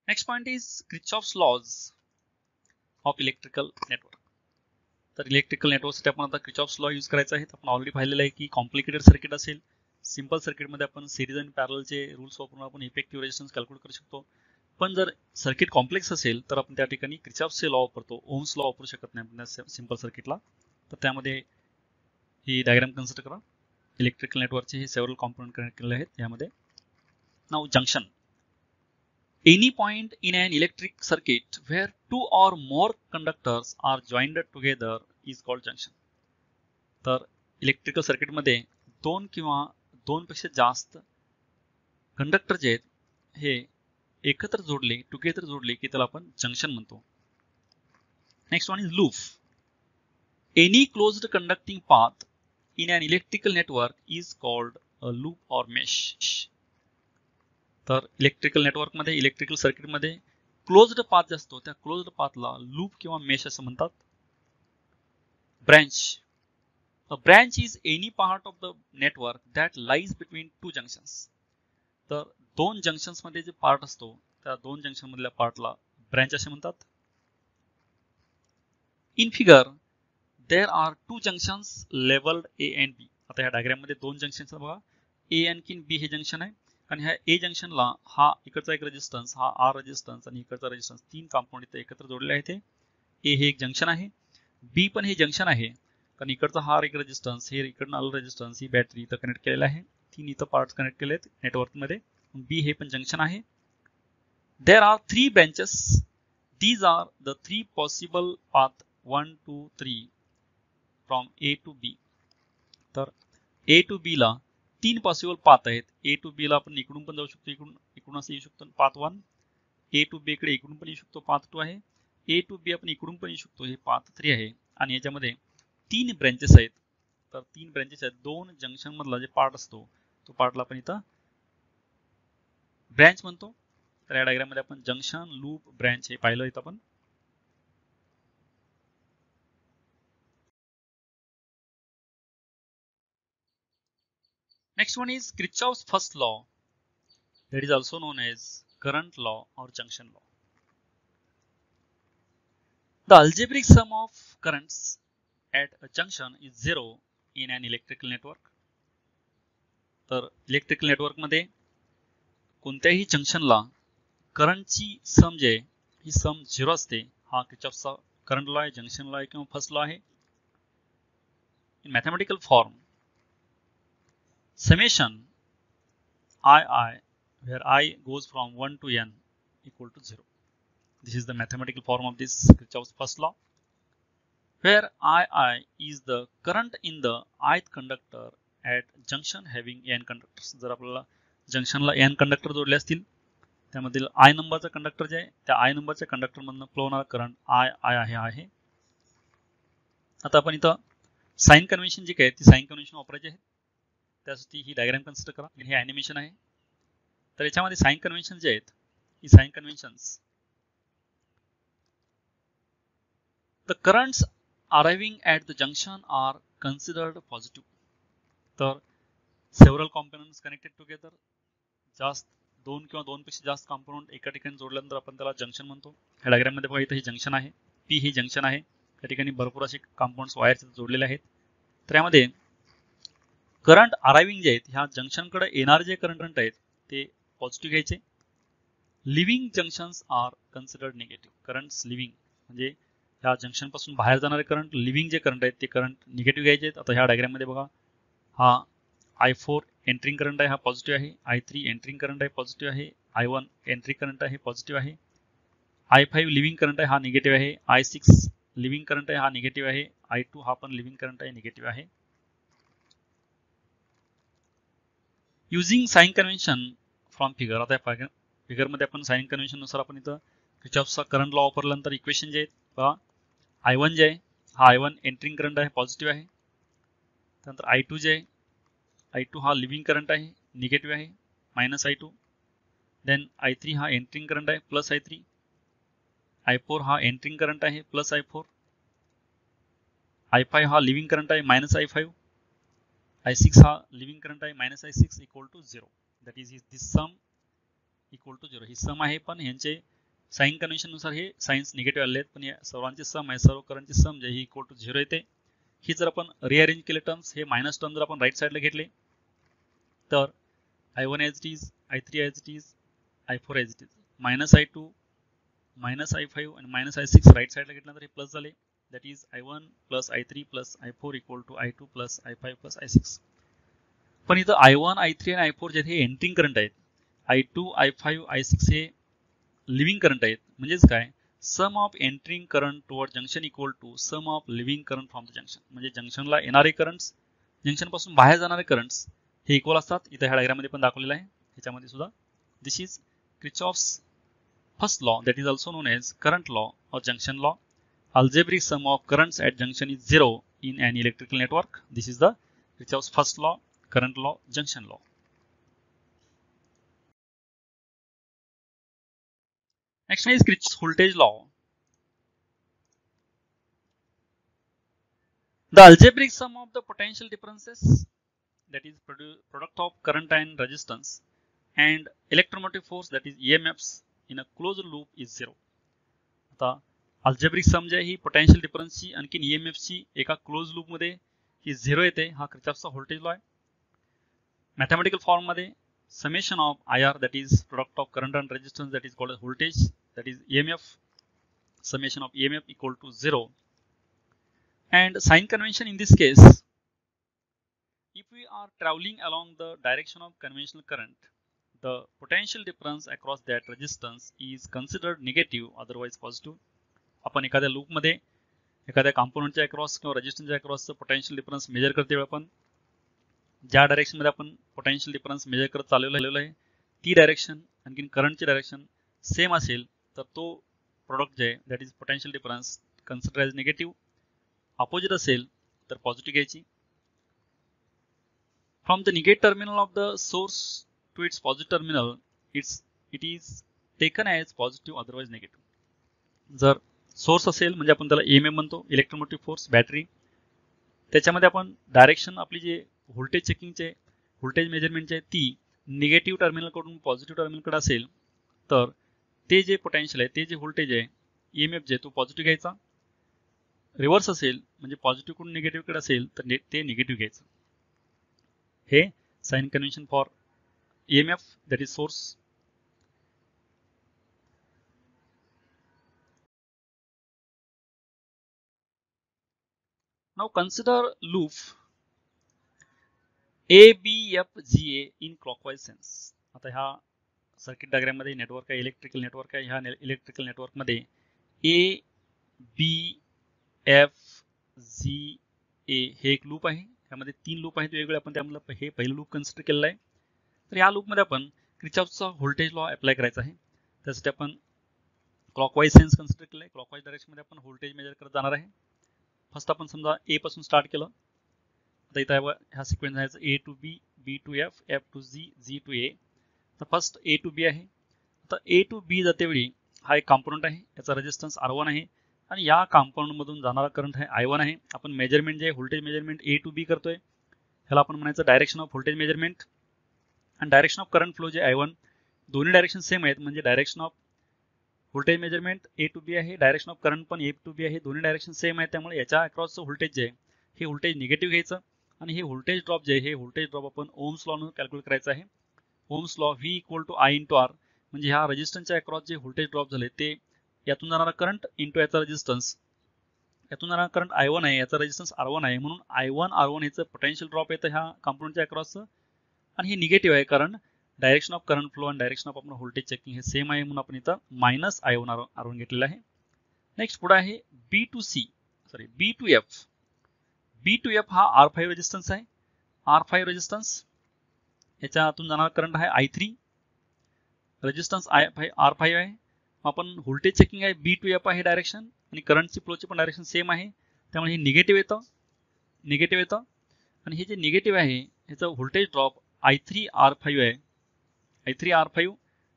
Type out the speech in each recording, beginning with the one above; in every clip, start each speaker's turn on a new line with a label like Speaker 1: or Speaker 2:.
Speaker 1: Next point is Kirchhoff's laws of electrical network. तर electrical नेटवर्कसाठी आपण आता क्रिचॉफ्स लॉ यूज करायचा आहे. आपण ऑलरेडी पाहिलेलं आहे की कॉम्प्लिकेटेड सर्किट असेल, सिंपल सर्किटमध्ये आपण सिरीज आणि पॅरलचे रूल्स वापरून आपण इफेक्टिव्ह रेजिस्टन्स कॅल्क्युलेट करू शकतो. पण जर सर्किट कॉम्प्लेक्स असेल तर आपण त्या ठिकाणी क्रिचॉफ्सचे लॉ वापरतो, ओम्स लॉ वापरू शकत नाही आपण सिंपल सर्किटला. तर त्यामध्ये ही डायग्राम कन्सिडर करा. इलेक्ट्रिकल नेटवर्कचे हे सेव्हरल कॉम्पोनंट कनेक्ट केलेले आहेत यामध्ये. Now junction. Any point in an electric circuit where two or more conductors are joined together is called junction. तर इलेक्ट्रिकल सर्किटमध्ये दोन किंवा दोनपेक्षा जास्त कंडक्टर जे आहेत हे एकत्र जोडले, टुगेदर जोडले की त्याला आपण जंक्शन म्हणतो. Next one is loop. Any closed conducting path in an electrical network is called a loop और मेश. तर इलेक्ट्रिकल नेटवर्कमध्ये, इलेक्ट्रिकल सर्किटमध्ये क्लोज्ड पाथ जे असतो त्या क्लोज्ड पाथला लूप किंवा मेश असं म्हणतात. Branch. A branch is any part of the network that lies between two junctions. तर दोन जंक्शन्स मध्ये जे पार्ट असतो त्या दोन जंक्शन मधल्या पार्टला ब्रँच असे म्हणतात. In figure there are two junctions labelled A and B. आता ह्या डायग्राम मध्ये दोन जंक्शन्स बघा, ए आणखी बी हे जंक्शन आहे. आणि ह्या ए जंक्शनला हा इकडचा एक रेजिस्टन्स, हा आर रेजिस्टन्स आणि इकडचा रेजिस्टन्स, तीन कंपाऊंड इथे एकत्र जोडलेले आहेत. ए हे एक जंक्शन आहे, बी पण हे जंक्शन आहे. कारण इकडचा हा एक रेजिस्टन्स, हे इकडनं आलं रेजिस्टन्स, ही बॅटरी इथं कनेक्ट केलेला आहे. तीन इथं पार्ट्स कनेक्ट केले आहेत नेटवर्कमध्ये. बी हे पण जंक्शन आहे. There are three branches. These are the three possible path 1 2 3 from A to B. तर ए टू बी ला तीन पॉसिबल पाथ आहेत. ए टू बी ला आपण इकडून पण जाऊ शकतो, इकडून असं येऊ शकतो पाथ 1. ए टू बी कडे इकडून पण येऊ शकतो, पाथ 2 आहे. ए टू बी आपण इकडून पण येऊ शकतो, हे पाथ 3 आहे. आणि याच्यामध्ये तीन ब्रँचेस आहेत. तर तीन ब्रँचेस आहेत. दोन जंक्शन मधला जे पार्ट असतो तो पार्टला आपण इथं ब्रँच म्हणतो. तर या डायग्राम मध्ये आपण जंक्शन, लूप, ब्रँच हे पाहिलं इथं आपण. Next one is Kirchhoff's first law, that is also known as current law or junction law. The algebraic sum of currents at a junction is zero in an electrical network. तर electrical network मध्ये कोणत्याही जंक्शनला करंटची सम जे आहे ही सम zero असते. हा किर्चॉफचा current law आहे, junction law आहे किंवा फर्स्ट लॉ आहे. In mathematical form, summation I where I goes from 1 to n equal to 0. This is the mathematical form of this Kirchhoff's first law, where I is the current in the ith conductor at junction having n conductors. जर आपल्याला जंक्शनला n conductor जोडले असतील त्यामधील I नंबरचा conductor जे आहे त्या I नंबरच्या कंडक्टर मधून फ्लो होणारा करंट I आहे. आता आपण इथं साइन कन्व्हेन्शन जे काय ती साइन कन्व्हेन्शन वापरायची आहे. त्यासाठी ही डायग्राम कन्सिडर करा. हे ॲनिमेशन आहे. तर याच्यामध्ये साइन कन्व्हेन्शन जे आहेत ही sign conventions, the currents arriving at the junction are considered positive. तर सेव्हरल कॉम्पोनंट्स कनेक्टेड टुगेदर, जास्त दोन किंवा दोनपेक्षा जास्त कॉम्पोनंट एका ठिकाणी जोडल्यानंतर आपण त्याला जंक्शन म्हणतो. ह्या डायग्राम मध्ये बघा इथं हे जंक्शन आहे, पी हे जंक्शन आहे. या ठिकाणी भरपूर असे कॉम्पोनंट्स वायर जोडलेले आहेत. तर यामध्ये करंट अराइविंग जे आहेत ह्या जंक्शनकडे येणारे जे करंट आहेत ते पॉझिटिव्ह घ्यायचे. Leaving junctions are considered negative. Currents leaving म्हणजे ह्या जंक्शन पासून बाहेर जाणारे करंट, लिव्हिंग जे करंट आहेत ते करंट निगेटिव्ह घ्यायचे आहेत. आता ह्या डायग्राम मध्ये बघा, हा I4 एंट्रिंग करंट आहे, हा पॉझिटिव्ह आहे. I3 एंट्रिंग करंट आहे, पॉझिटिव्ह आहे. I1 एंट्री करंट आहे, पॉझिटिव्ह आहे. I5 लिव्हिंग करंट आहे, हा निगेटिव्ह आहे. I6 लिव्हिंग करंट आहे, हा निगेटिव्ह आहे. I2 हा पण लिव्हिंग करंट आहे, निगेटिव्ह आहे. Using sign convention from figure. आता फिगर मध्ये आपण साइन कन्व्हेन्शन नुसार आपण इथं किर्चॉफचा करंट लॉ वापरल्यानंतर इक्वेशन जे आहेत पहा, I1 जे आहे हा I1 एंट्रिंग करंट आहे, पॉझिटिव्ह आहे. त्यानंतर I2 जे आहे, I2 हा लिव्हिंग करंट आहे, निगेटिव्ह आहे, मायनस I2. देन I3 हा एंट्रिंग करंट आहे, प्लस I3. I4 हा एंट्रिंग करंट आहे, प्लस I4. I5 हा लिव्हिंग करंट आहे, मायनस I5. I6 हा लिव्हिंग करंट आहे, minus I6 equal to 0. That is this sum equal to 0. ही sum आहे पण ह्यांचे साइन कन्व्हेन्शन नुसार हे साइन्स निगेटिव्ह आले आहेत, पण या सर्वांची सम आहे, सर्व करंटची सम जे ही इक्वल टू 0 येते. ही जर आपण रिअरेंज केले टर्म्स, हे मायनस टर्म जर आपण राईट साईडला घेतले तर I1 as it is, I3 as it is, I4 as it is, minus I2 minus I5 आणि मायनस I6 राईट साईडला घेतल्यानंतर हे प्लस झाले. That is I1 plus I3 plus I4 equal to I2 plus I5 plus I6. पण इथं I1, I3 आणि I4 जे हे एंट्रिंग करंट आहेत, I2, I5, I6 हे लिव्हिंग करंट आहेत. म्हणजेच काय, sum of entering current toward junction equal to sum of leaving current from the junction. म्हणजे जंक्शनला येणारे करंट्स, जंक्शन पासून बाहेर जाणारे करंट्स हे इक्वल असतात. इथे ह्या डायग्राममध्ये पण दाखवलेलं आहे, ह्याच्यामध्ये सुद्धा. This is Kirchhoff's first law, that is also known as current law or junction law. Algebraic sum of currents at junction is 0 in an electrical network. This is the Kirchhoff's first law, current law, junction law. Next one is Kirchhoff's voltage law. The algebraic sum of the potential differences, that is product of current and resistance, and electromotive force, that is EMFs, in a closed loop is 0. आता algebraic sum जे आहे ही potential डिफरन्सची आणखी EMFची एका close loop मध्ये ही 0 येते. हा किर्चॉफचा voltage law आहे. Mathematical form मध्ये summation of IR, that is product of current and resistance, that is called as voltage, that is EMF, summation of EMF equal to 0. And sign convention in this case, if we are traveling along the direction of conventional current, the potential difference across that resistance is considered negative, otherwise positive. आपण एखाद्या loop मध्ये एखाद्या कॉम्पोनंटच्या across किंवा रेजिस्टन्सच्या अक्रॉसचं potential difference major करते वेळी आपण ज्या डायरेक्शन मध्ये आपण पोटेन्शियल डिफरन्स मेजर करत चाललेलो आहे ती डायरेक्शन आणखी करंटची डायरेक्शन सेम असेल तर तो प्रोडक्ट जे आहे that is potential difference consider as negative. Opposite असेल तर पॉझिटिव्ह घ्यायची. From the negative terminal of the source to its positive terminal, it is taken as positive, otherwise negative. जर सोर्स असेल म्हणजे आपण त्याला EMF म्हणतो, इलेक्ट्रोमोटिव्ह फोर्स, बॅटरी. त्याच्यामध्ये आपण डायरेक्शन आपली जे व्होल्टेज चेकिंगचे व्होल्टेज मेजरमेंटचे ती निगेटिव्ह टर्मिनल कडून पॉझिटिव्ह टर्मिनल कडे असेल तर ते जे पोटेन्शियल आहे, ते जे व्होल्टेज आहे, EMF जे तो पॉझिटिव्ह घ्यायचा. रिव्हर्स असेल म्हणजे पॉझिटिव्ह कडून निगेटिव्ह कडे असेल तर ते निगेटिव्ह घ्यायचं. हे sign convention for EMF, that is source. Now consider loop ABFGA in clockwise sense. आता ह्या सर्किट डायग्राम मध्ये नेटवर्क आहे, इलेक्ट्रिकल नेटवर्क आहे. ह्या इलेक्ट्रिकल नेटवर्क मध्ये ABFGA हे एक लूप आहे. त्यामध्ये 3 लूप आहेत वेगवेगळे. आपण त्यामध्ये हे पहिलं लूप कन्सिडर केलेलं आहे. तर या लूपमध्ये आपण किर्चॉफचा व्होल्टेज लॉ अप्लाय करायचा आहे. त्यासाठी आपण क्लॉकवाईज सेन्स कन्सिडर केलं आहे. क्लॉकवाईज डायरेक्शनमध्ये आपण व्होल्टेज मेजर करत जाणार आहे. फर्स्ट आपण समजा A पासून स्टार्ट केलं. आता इथं ह्या सिक्वेन्स आहे A to B, B to F, F to G, G to A. तर फर्स्ट A टू B आहे. आता A टू B जातेवेळी हा एक कॉम्पोनंट आहे, याचा रेजिस्टन्स R1 आहे आणि या कॉम्पोनंट मधून जाणारा करंट आहे I1 आहे. आपण मेजरमेंट जे voltage measurement A to B करतोय ह्याला आपण म्हणायचं डायरेक्शन ऑफ व्होल्टेज मेजरमेंट. आणि डायरेक्शन ऑफ करंट फ्लो जे I1, दोन्ही डायरेक्शन सेम आहेत. म्हणजे direction of voltage measurement A to B आहे, डायरेक्शन ऑफ करंट पण A टू B आहे, दोन्ही डायरेक्शन सेम आहेत. त्यामुळे याच्या अक्रॉसचं व्होल्टेज जे आहे हे व्होल्टेज निगेटिव्ह घ्यायचं आणि हे व्होल्टेज ड्रॉप जे आहे हे व्होल्टेज ड्रॉप आपण ओम्स लॉ न कॅल्क्युलेट करायचं आहे. Ohm's law V equal to I into R. म्हणजे ह्या रेजिस्टन्सच्या अक्रॉस जे व्होल्टेज ड्रॉप झाले ते यातून जाणारा करंट इंटू याचा रेजिस्टन्स, यातून जाणारा करंट I1 आहे, याचा रेजिस्टन्स R1 आहे. म्हणून I1 R1 याचं पोटेन्शियल ड्रॉप येतं ह्या कॉम्पोनंटच्या अक्रॉसचं आणि हे निगेटिव्ह आहे कारण डायरेक्शन ऑफ करंट फ्लो आणि डायरेक्शन ऑफ आपण व्होल्टेज चेकिंग हे सेम आहे म्हणून आपण इथं मायनस I1 R1 घेतलेलं आहे. नेक्स्ट पुढे आहे B to F. B to F हा R5 रेजिस्टन्स आहे. R5 रेजिस्टन्स याच्यातून जाणारा करंट आहे I3, रेजिस्टन्स R5 आहे. आपण व्होल्टेज चेकिंग आहे B टू F आहे डायरेक्शन आणि करंटची फ्लोची पण डायरेक्शन सेम आहे. त्यामुळे हे निगेटिव्ह येतं आणि हे जे निगेटिव्ह आहे ह्याचं व्होल्टेज ड्रॉप I3 R5 आहे. I3 R5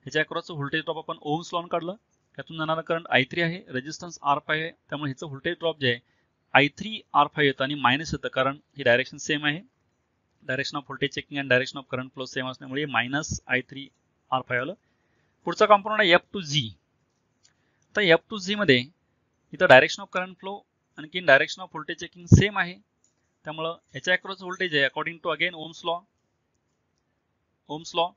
Speaker 1: ह्याच्या अक्रॉसचं व्होल्टेज ड्रॉप आपण ओम्स लॉ काढलं. त्यातून जाणारा करंट I3 आहे, रेजिस्टन्स R5 आहे. त्यामुळे ह्याचं व्होल्टेज ड्रॉप जे आहे I3 R5 येतं आणि मायनस येतं कारण ही डायरेक्शन सेम आहे. डायरेक्शन ऑफ व्होल्टेज चेकिंग आणि direction of current flow same असल्यामुळे मायनस I3 R5 आलं. पुढचा कॉम्पोनंट आहे F टू G. आता F2G मध्ये इथं डायरेक्शन ऑफ करंट फ्लो आणखी direction of voltage checking same आहे, त्यामुळं याच्या अक्रॉस व्होल्टेज आहे according to again Ohm's law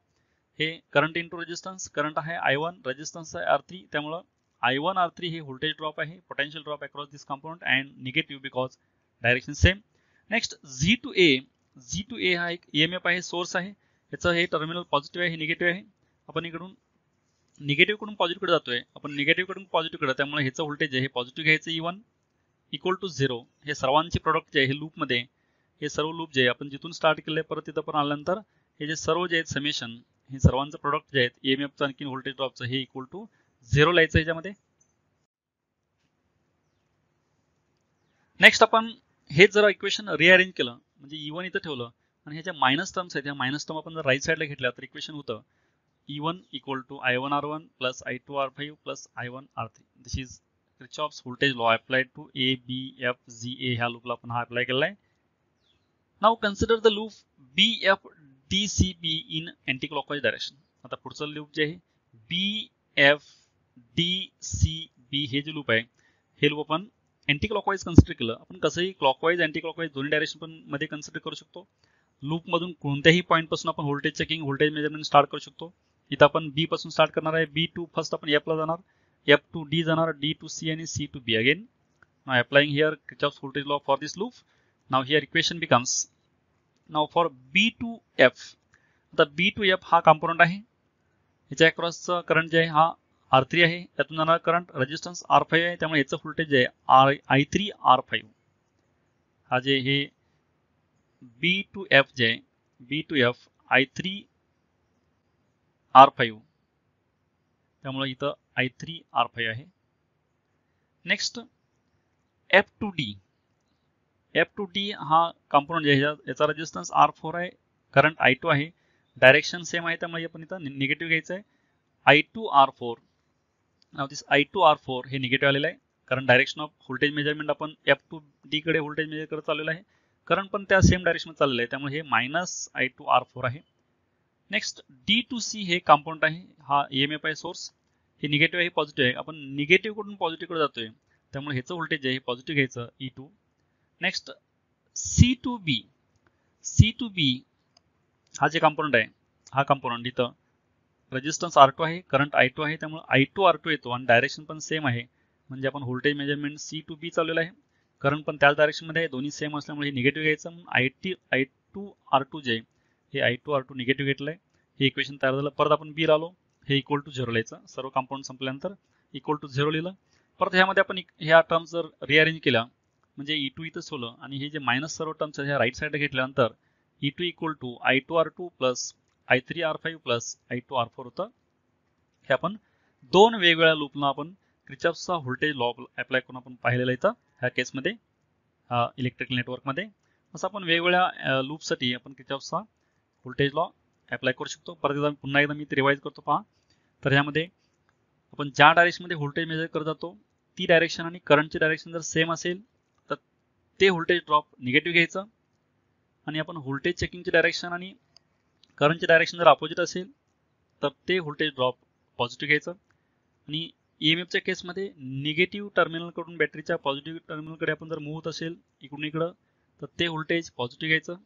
Speaker 1: हे करंट इंटू रेजिस्टन्स, करंट आहे I1, रेजिस्टन्स आहे R3, त्यामुळं I1 R3 हे व्होल्टेज ड्रॉप आहे, potential drop across this component and negative because direction same. Next G2A हा एक EMF आहे, सोर्स आहे, याचं हे टर्मिनल पॉझिटिव्ह आहे, हे निगेटिव्ह आहे. आपण इकडून निगेटिव्ह कडून पॉझिटिव्ह कडे जातोय, आपण निगेटिव्ह कडून पॉझिटिव्ह कडे, त्यामुळे ह्याचं व्होल्टेज आहे हे पॉझिटिव्ह घ्यायचं E1 इक्वल टू 0. हे सर्वांचे प्रोडक्ट जे आहे हे लूप मध्ये, हे सर्व लूप जे आहे आपण जिथून स्टार्ट केले परत तिथं पण आल्यानंतर हे जे सर्व जे आहेत समेशन, हे सर्वांचं प्रोडक्ट जे आहेत EMF आणखी व्होल्टेज ड्रॉपचं हे इक्वल टू 0 लिहायचं ह्याच्यामध्ये. नेक्स्ट आपण हे जर इक्वेशन रिअरेंज केलं म्हणजे E1 इथं ठेवलं आणि ह्याच्या मायनस टर्म्स आहेत, ह्या मायनस टर्म आपण जर राईट साईडला घेतल्या तर इक्वेशन होतं E1 equal to I1 R1 plus I2 R5 plus I1 R3. This is Kirchhoff's voltage law applied to A, B, F, G, A ह्या लूपला आपण हा अप्लाय केलेला आहे. Now consider the loop BFDCB in anti clockwise direction. आता पुढचं loop जे आहे BFDCB हे जे लूप आहे हे लूप आपण अँटी क्लॉकवाईज कन्सिडर केलं. आपण कसंही क्लॉकवाईज अँटी क्लॉकवाईज दोन्ही डायरेक्शन पण मध्ये कन्सिडर करू शकतो. लूप मधून कोणत्याही पॉईंट पासून आपण voltage checking, voltage measurement start करू शकतो. इथं आपण B पासून स्टार्ट करणार आहे, B2 फर्स्ट आपण F ला जाणार, F to D जाणार, D to C आणि C to B again. Now applying here Kirchhoff's voltage law for this loop. Now here equation becomes, now for B to F, आता B to F हा component आहे, ह्याच्या अक्रॉसचा current जे आहे हा R3 आहे, त्यातून जाणारा करंट रेजिस्टन्स R5 आहे, त्यामुळे ह्याचं व्होल्टेज जे आहे I3 R5. हा जे हे B to F जे आहे B to F I3 R5, त्यामुळे इथं I3 R5 आहे. नेक्स्ट F2D हा कंपोनेंट जे आहे याचा रेजिस्टन्स R4 आहे, करंट I2 आहे, डायरेक्शन सेम आहे, त्यामुळे आपण इथं निगेटिव्ह घ्यायचं आहे I2 R4. नाउ दिस I2 R4 हे निगेटिव्ह आलेलं आहे, कारण डायरेक्शन ऑफ व्होल्टेज मेजरमेंट आपण F2D कडे व्होल्टेज मेजर करत चाललेलं आहे, करंट पण त्या सेम डायरेक्शन चाललेलं आहे, त्यामुळे हे मायनस I2 R4 आहे. नेक्स्ट D to C हे कंपोनेंट आहे, हा EMF आहे सोर्स, हे निगेटिव्ह आहे, पॉझिटिव्ह आहे, आपण निगेटिव्ह कडून पॉझिटिव्ह कडे जातोय, त्यामुळे ह्याचं व्होल्टेज आहे पॉझिटिव्ह घ्यायचं E2. Next C to B हा जे कंपोनेंट आहे, हा कंपोनेंट इथं रेजिस्टन्स R2 आहे, करंट I2 आहे, त्यामुळे I2 R2 येतो आणि डायरेक्शन पण सेम आहे, म्हणजे आपण voltage measurement C to B चाललेलं आहे, करंट पण त्याच डायरेक्शन मध्ये आहे, दोन्ही सेम असल्यामुळे हे निगेटिव्ह घ्यायचं. I2 R2 जे हे I2 R2 निगेटिव्ह घेतलं आहे, हे इक्वेशन तयार झालं. परत आपण B आलो, हे इक्वल टू 0 लिहायचं, सर्व कंपाऊंड संपल्यानंतर इक्वल टू 0 लिहिलं. परत ह्यामध्ये आपण ह्या टर्म्स जर रिअरेंज केल्या म्हणजे E2 इथं ठेवलं आणि हे जे मायनस सर्व टर्म्स ह्या राईट साईडला घेतल्यानंतर E2 equal to I2 R2 plus I3 R5 plus I2 R4 होतं. हे आपण दोन वेगवेगळ्या लूपला आपण क्रिचॉफ्सचा व्होल्टेज लॉ अप्लाय करून आपण पाहिलेलं इथं ह्या केसमध्ये इलेक्ट्रिकल नेटवर्कमध्ये. असं आपण वेगवेगळ्या लूपसाठी आपण क्रिचॉफ्सचा व्होल्टेज लॉ अप्लाय करू शकतो. परत पुन्हा एकदा मी ते रिवाइज करतो पहा. तर ह्यामध्ये आपण ज्या डायरेक्शनमध्ये व्होल्टेज मेजर करत जातो ती डायरेक्शन आणि करंटची डायरेक्शन जर सेम असेल तर ते व्होल्टेज ड्रॉप निगेटिव्ह घ्यायचं, आणि आपण व्होल्टेज चेकिंगची डायरेक्शन आणि करंटची डायरेक्शन जर अपोजिट असेल तर ते व्होल्टेज ड्रॉप पॉझिटिव्ह घ्यायचं, आणि EMFच्या केसमध्ये निगेटिव्ह टर्मिनलकडून बॅटरीच्या पॉझिटिव्ह टर्मिनलकडे आपण जर मूव्ह होत असेल इकडून इकडं तर ते व्होल्टेज पॉझिटिव्ह घ्यायचं,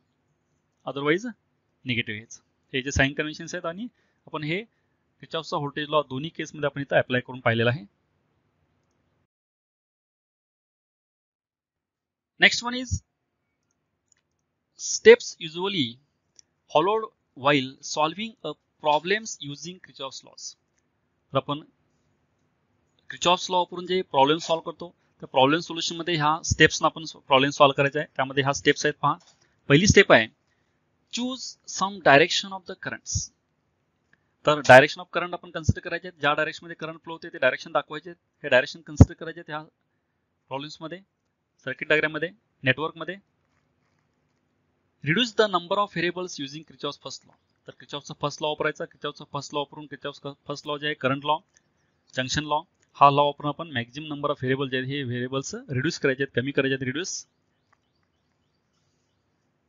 Speaker 1: अदरवाईज निगेटिव्ह घ्यायचं. हे जे साइन कन्व्हेन्शन्स आहेत आणि आपण हे किर्चॉफचा व्होल्टेज लॉ दोन्ही केसमध्ये आपण इथं अप्लाय करून पाहिलेला आहे. Next one is steps usually followed while solving a problems using Kirchhoff's laws. तर आपण Kirchhoff's law वापरून जे प्रॉब्लेम सॉल्व्ह करतो त्या प्रॉब्लेम सोल्युशन मध्ये ह्या स्टेप्स आपण प्रॉब्लेम सॉल्व्ह करायचा आहे. त्यामध्ये ह्या स्टेप्स आहेत पहा. पहिली स्टेप आहे choose some direction of the currents. तर डायरेक्शन ऑफ करंट आपण कन्सिडर करायचे, ज्या डायरेक्शन मध्ये करंट फ्लो होते ते डायरेक्शन दाखवायचे, हे डायरेक्शन कन्सिडर करायचे ह्या प्रॉब्लेम्स मध्ये, सर्किट डायग्राम मध्ये, नेटवर्क मध्ये. Reduce the number of variables using Kirchhoff's first law. तर Kirchhoffचा फर्स्ट लॉ वापरायचा. Kirchhoffचा फर्स्ट लॉ वापरून Kirchhoff's फर्स्ट लॉ जे आहे करंट लॉ, जंक्शन लॉ, हा लॉ वापरून आपण मॅक्झिमम नंबर ऑफ व्हेरिएबल जे आहेत हे व्हेरिएबल्स रिड्यूस करायचे आहेत, कमी करायचे आहेत, reduce.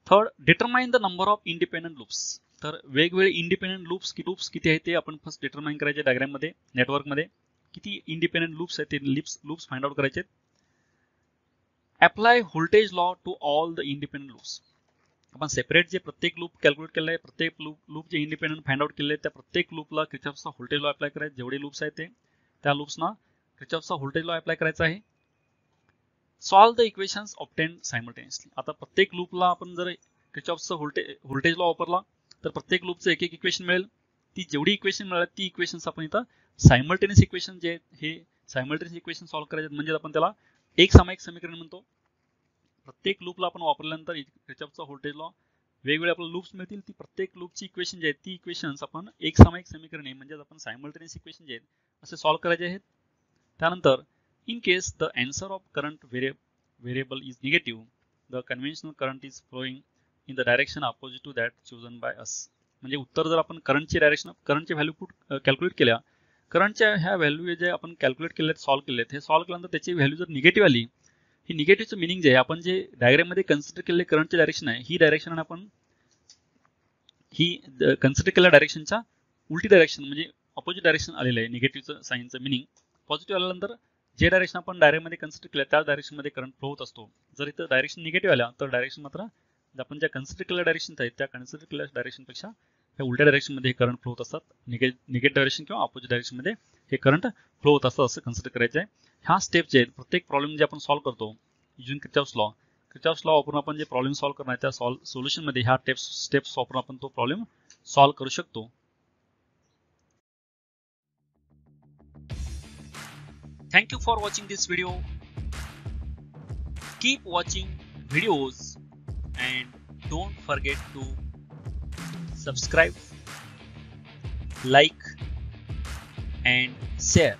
Speaker 1: Third, determine the number of independent loops. तर वेगवेगळे इंडिपेंडंट लूप्स किती आहेत ते आपण फर्स्ट डिटरमाइन करायचे डायग्राम मध्ये, नेटवर्क मध्ये किती इंडिपेंडेंट लूप्स आहेत ते लूप्स फाइंड आउट करायचे. Apply voltage law to all the independent loops. आपण सेपरेट जे प्रत्येक लूप कॅल्क्युलेट केलं आहे, प्रत्येक लूप जे इंडिपेंडेंट फाइंड आउट केले त्या प्रत्येक लूपला किर्चॉफचा व्होल्टेज लॉ अप्लाय करायचा. जेवढे लूप्स आहेत त्या लूप्सना किर्चॉफचा व्होल्टेज लॉ अप्लाय करायचा आहे. Solve the equations obtained simultaneously. आता प्रत्येक लूपला आपण जर किर्चॉफचा व्होल्टेज लॉ वापरला तर प्रत्येक लूपचं एक इक्वेशन मिळेल. ती जेवढी इक्वेशन मिळेल ती इक्वेशन्स आपण इथं सायमल्टेनियस इक्वेशन जे हे सायमल्टेनियस इक्वेशन सॉल्व्ह करायचे म्हणजे आपण त्याला एकसामायिक समीकरण म्हणतो. प्रत्येक लूपला आपण वापरल्यानंतर किर्चॉफचा व्होल्टेज लॉ वेगवेगळे आपल्याला लूप्स मिळतील. ती प्रत्येक लूपची इक्वेशन जे आहेत ती इक्वेशन्स आपण एकसामायिक समीकरणे म्हणजे आपण सायमल्टेनियस इक्वेशन जे आहेत असे सॉल्व्ह करायचे आहेत. त्यानंतर in case the answer of current variable is negative, the conventional current is flowing in the direction opposite to that chosen by us. म्हणजे उत्तर जर आपण करंटची डायरेक्शन करंटची व्हॅल्यू कॅल्क्युलेट केल्या, करंटच्या ह्या व्हॅल्यू जे आपण कॅल्क्युलेट केलेत सॉल्व्ह केलेत हे सॉल्व्ह केल्यानंतर त्याची व्हॅल्यू जर निगेटिव्ह आली, ही निगेटिव्हचं मिनिंग जे आहे आपण जे डायग्राम मध्ये कन्सिडर केलेले करंटची डायरेक्शन आहे ही डायरेक्शन आपण ही कन्सिडर केलेल्या डायरेक्शनच्या उलटी डायरेक्शन म्हणजे ऑपोजिट डायरेक्शन आलेलं आहे. निगेटिव्हचं साईनचं मिनिंग पॉझिटिव्ह आल्यानंतर जे डायरेक्शन आपण डायरेक्टमध्ये कन्सिडर केलं त्या डायरेक्शनमध्ये करंट फ्लो होत असतो. जर इथं डायरेक्शन निगेटिव्ह आल्या तर डायरेक्शन मात्र आपण ज्या कन्सिडर केलेल्या डायरेक्शन आहेत त्या कन्सिडर केलेल्या डायरेक्शनपेक्षा ह्या उलट्या डायरेक्शनमध्ये हे करंट फ्लो होत असतात. निगेटिव्ह डायरेक्शन किंवा ऑपोजिट डायरेक्शनमध्ये हे करंट फ्लो होत असतात असं कन्सिडर करायचं आहे. ह्या स्टेप जे आहेत प्रत्येक प्रॉब्लेम जे आपण सॉल्व्ह करतो युजिंग किर्चॉफ्स लॉ वापरून आपण जे प्रॉब्लेम सॉल्व्ह करणार त्या सोल्युशनमध्ये ह्या स्टेप्स वापरून आपण तो प्रॉब्लेम सॉल्व्ह करू शकतो. Thank you for watching this video. Keep watching videos and don't forget to subscribe, like and share.